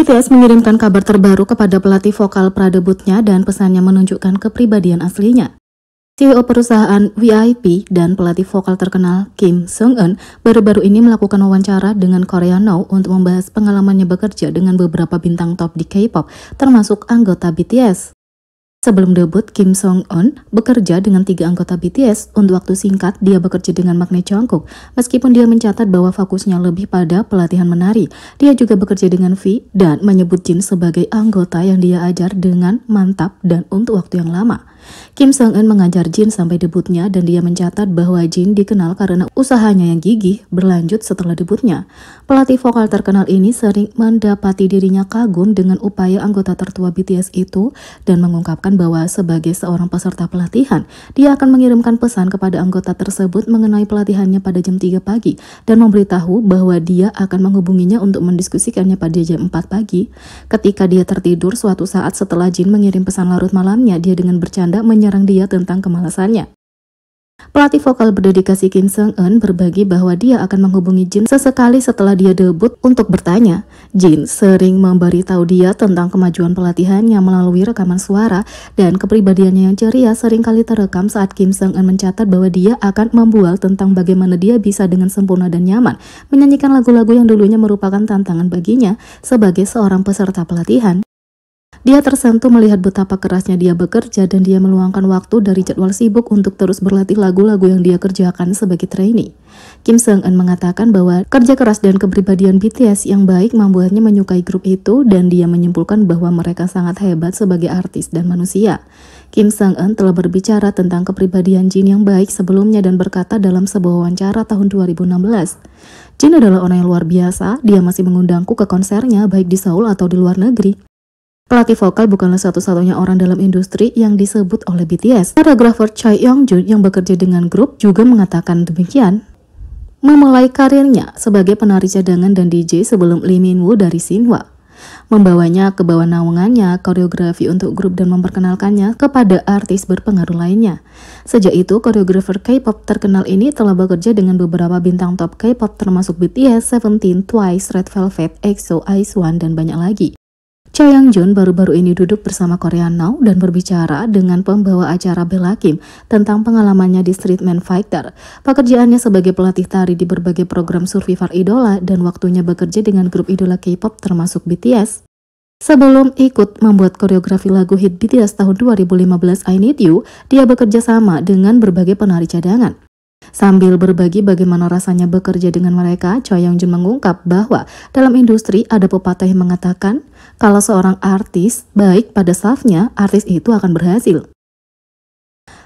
BTS mengirimkan kabar terbaru kepada pelatih vokal pradebutnya dan pesannya menunjukkan kepribadian aslinya. CEO perusahaan VIP dan pelatih vokal terkenal Kim Seung-eun baru-baru ini melakukan wawancara dengan Korea Now untuk membahas pengalamannya bekerja dengan beberapa bintang top di K-pop, termasuk anggota BTS. Sebelum debut, Kim Seung-eun bekerja dengan 3 anggota BTS. Untuk waktu singkat, dia bekerja dengan Magnet Jungkook. Meskipun dia mencatat bahwa fokusnya lebih pada pelatihan menari, dia juga bekerja dengan V dan menyebut Jin sebagai anggota yang dia ajar dengan mantap dan untuk waktu yang lama. Kim Seung-eun mengajar Jin sampai debutnya dan dia mencatat bahwa Jin dikenal karena usahanya yang gigih berlanjut setelah debutnya. Pelatih vokal terkenal ini sering mendapati dirinya kagum dengan upaya anggota tertua BTS itu dan mengungkapkan bahwa sebagai seorang peserta pelatihan, dia akan mengirimkan pesan kepada anggota tersebut mengenai pelatihannya pada jam 3 pagi dan memberitahu bahwa dia akan menghubunginya untuk mendiskusikannya pada jam 4 pagi. Ketika dia tertidur suatu saat setelah Jin mengirim pesan larut malamnya, dia dengan bercanda menyerang dia tentang kemalasannya. Pelatih vokal berdedikasi Kim Seung-eun berbagi bahwa dia akan menghubungi Jin sesekali setelah dia debut untuk bertanya. Jin sering memberitahu dia tentang kemajuan pelatihannya melalui rekaman suara dan kepribadiannya yang ceria sering kali terekam saat Kim Seung-eun mencatat bahwa dia akan membual tentang bagaimana dia bisa dengan sempurna dan nyaman menyanyikan lagu-lagu yang dulunya merupakan tantangan baginya sebagai seorang peserta pelatihan. Dia tersentuh melihat betapa kerasnya dia bekerja dan dia meluangkan waktu dari jadwal sibuk untuk terus berlatih lagu-lagu yang dia kerjakan sebagai trainee. Kim Seung-eun mengatakan bahwa kerja keras dan kepribadian BTS yang baik membuatnya menyukai grup itu dan dia menyimpulkan bahwa mereka sangat hebat sebagai artis dan manusia. Kim Seung-eun telah berbicara tentang kepribadian Jin yang baik sebelumnya dan berkata dalam sebuah wawancara tahun 2016. Jin adalah orang yang luar biasa, dia masih mengundangku ke konsernya baik di Seoul atau di luar negeri. Pelatih vokal bukanlah satu-satunya orang dalam industri yang disebut oleh BTS. Koreografer Choi Young-jun yang bekerja dengan grup juga mengatakan demikian. Memulai karirnya sebagai penari cadangan dan DJ sebelum Lee Min-woo dari Shinhwa. Membawanya ke bawah naungannya, koreografi untuk grup dan memperkenalkannya kepada artis berpengaruh lainnya. Sejak itu, koreografer K-pop terkenal ini telah bekerja dengan beberapa bintang top K-pop termasuk BTS, Seventeen, Twice, Red Velvet, EXO, IZ*ONE, dan banyak lagi. Choi Young-jun baru-baru ini duduk bersama Korea Now dan berbicara dengan pembawa acara Bella Kim tentang pengalamannya di Streetman Fighter, pekerjaannya sebagai pelatih tari di berbagai program Survivor Idola, dan waktunya bekerja dengan grup idola K-pop termasuk BTS. Sebelum ikut membuat koreografi lagu hit BTS tahun 2015 I Need You, dia bekerja sama dengan berbagai penari cadangan. Sambil berbagi bagaimana rasanya bekerja dengan mereka, Choi Young-jun mengungkap bahwa dalam industri ada pepatah yang mengatakan kalau seorang artis baik pada staffnya, artis itu akan berhasil.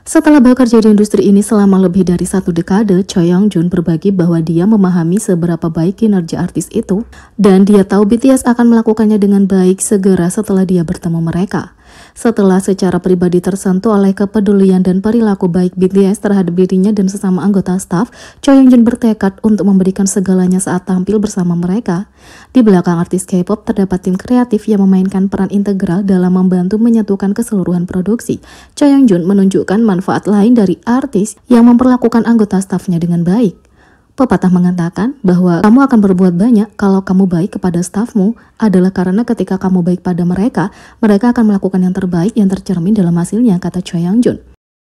Setelah bekerja di industri ini selama lebih dari 1 dekade, Choi Young-jun berbagi bahwa dia memahami seberapa baik kinerja artis itu dan dia tahu BTS akan melakukannya dengan baik segera setelah dia bertemu mereka. Setelah secara pribadi tersentuh oleh kepedulian dan perilaku baik BTS terhadap dirinya dan sesama anggota staf, Choi Young-jun bertekad untuk memberikan segalanya saat tampil bersama mereka. Di belakang artis K-pop terdapat tim kreatif yang memainkan peran integral dalam membantu menyatukan keseluruhan produksi. Choi Young-jun menunjukkan manfaat lain dari artis yang memperlakukan anggota stafnya dengan baik. Pepatah mengatakan bahwa kamu akan berbuat banyak kalau kamu baik kepada stafmu adalah karena ketika kamu baik pada mereka, mereka akan melakukan yang terbaik yang tercermin dalam hasilnya, kata Choi Young-jun.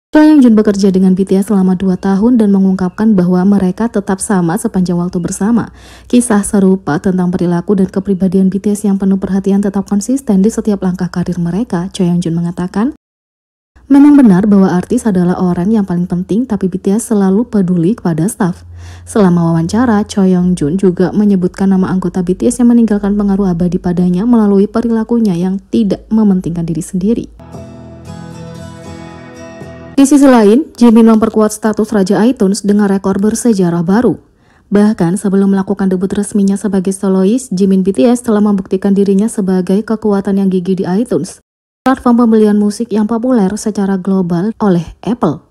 Choi Young-jun bekerja dengan BTS selama 2 tahun dan mengungkapkan bahwa mereka tetap sama sepanjang waktu bersama. Kisah serupa tentang perilaku dan kepribadian BTS yang penuh perhatian tetap konsisten di setiap langkah karir mereka. Choi Young-jun mengatakan, memang benar bahwa artis adalah orang yang paling penting, tapi BTS selalu peduli kepada staf. Selama wawancara, Choi Young-jun juga menyebutkan nama anggota BTS yang meninggalkan pengaruh abadi padanya melalui perilakunya yang tidak mementingkan diri sendiri. Di sisi lain, Jimin memperkuat status Raja iTunes dengan rekor bersejarah baru. Bahkan sebelum melakukan debut resminya sebagai solois, Jimin BTS telah membuktikan dirinya sebagai kekuatan yang gigih di iTunes, platform pembelian musik yang populer secara global oleh Apple.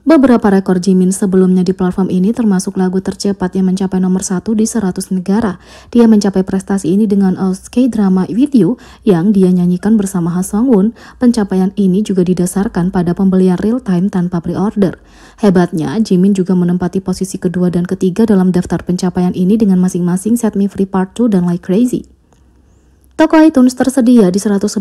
Beberapa rekor Jimin sebelumnya di platform ini termasuk lagu tercepat yang mencapai nomor 1 di 100 negara. Dia mencapai prestasi ini dengan K-drama With You yang dia nyanyikan bersama Ha Sung-woon. Pencapaian ini juga didasarkan pada pembelian real time tanpa pre-order. Hebatnya, Jimin juga menempati posisi kedua dan ketiga dalam daftar pencapaian ini dengan masing-masing Set Me Free Part 2 dan Like Crazy. Toko iTunes tersedia di 119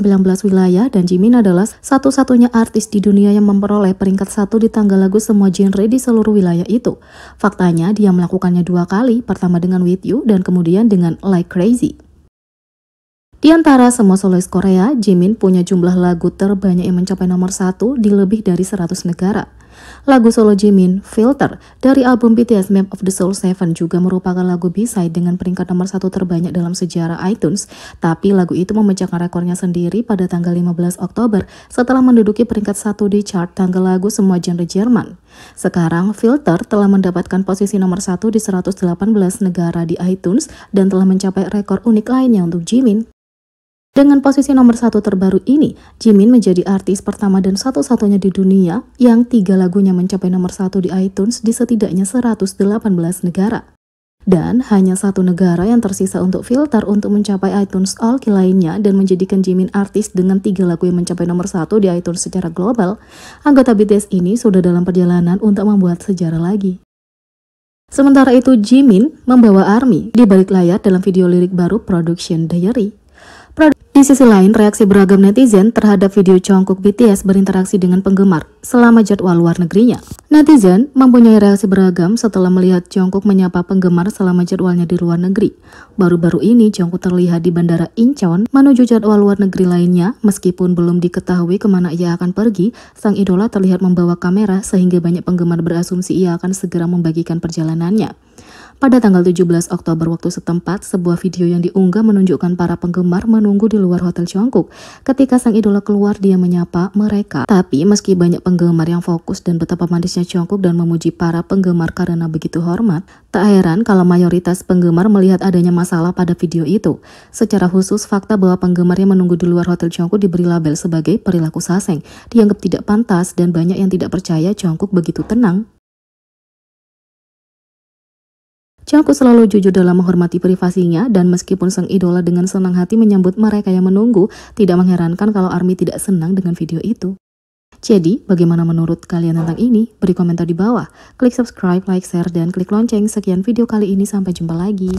wilayah dan Jimin adalah satu-satunya artis di dunia yang memperoleh peringkat 1 di tangga lagu semua genre di seluruh wilayah itu. Faktanya dia melakukannya 2 kali, pertama dengan With You dan kemudian dengan Like Crazy. Di antara semua solois Korea, Jimin punya jumlah lagu terbanyak yang mencapai nomor 1 di lebih dari 100 negara. Lagu solo Jimin, Filter, dari album BTS Map of the Soul 7 juga merupakan lagu B-side dengan peringkat nomor 1 terbanyak dalam sejarah iTunes, tapi lagu itu memecahkan rekornya sendiri pada tanggal 15 Oktober setelah menduduki peringkat 1 di chart tangga lagu semua genre Jerman. Sekarang, Filter telah mendapatkan posisi nomor 1 di 118 negara di iTunes dan telah mencapai rekor unik lainnya untuk Jimin. Dengan posisi nomor 1 terbaru ini, Jimin menjadi artis pertama dan satu-satunya di dunia yang 3 lagunya mencapai nomor 1 di iTunes di setidaknya 118 negara. Dan hanya 1 negara yang tersisa untuk Filter untuk mencapai iTunes All Key lainnya dan menjadikan Jimin artis dengan 3 lagu yang mencapai nomor 1 di iTunes secara global. Anggota BTS ini sudah dalam perjalanan untuk membuat sejarah lagi. Sementara itu, Jimin membawa ARMY di balik layar dalam video lirik baru Production Diary. Di sisi lain, reaksi beragam netizen terhadap video Jungkook BTS berinteraksi dengan penggemar selama jadwal luar negerinya. Netizen mempunyai reaksi beragam setelah melihat Jungkook menyapa penggemar selama jadwalnya di luar negeri. Baru-baru ini Jungkook terlihat di Bandara Incheon menuju jadwal luar negeri lainnya. Meskipun belum diketahui kemana ia akan pergi, sang idola terlihat membawa kamera sehingga banyak penggemar berasumsi ia akan segera membagikan perjalanannya. Pada tanggal 17 Oktober waktu setempat, sebuah video yang diunggah menunjukkan para penggemar menunggu di luar hotel Jungkook. Ketika sang idola keluar, dia menyapa mereka. Tapi meski banyak penggemar yang fokus dan betapa manisnya Jungkook dan memuji para penggemar karena begitu hormat, tak heran kalau mayoritas penggemar melihat adanya masalah pada video itu. Secara khusus, fakta bahwa penggemar yang menunggu di luar hotel Jungkook diberi label sebagai perilaku saseng, dianggap tidak pantas dan banyak yang tidak percaya Jungkook begitu tenang. Jungkook selalu jujur dalam menghormati privasinya dan meskipun sang idola dengan senang hati menyambut mereka yang menunggu, tidak mengherankan kalau ARMY tidak senang dengan video itu. Jadi, bagaimana menurut kalian tentang ini? Beri komentar di bawah. Klik subscribe, like, share, dan klik lonceng. Sekian video kali ini, sampai jumpa lagi.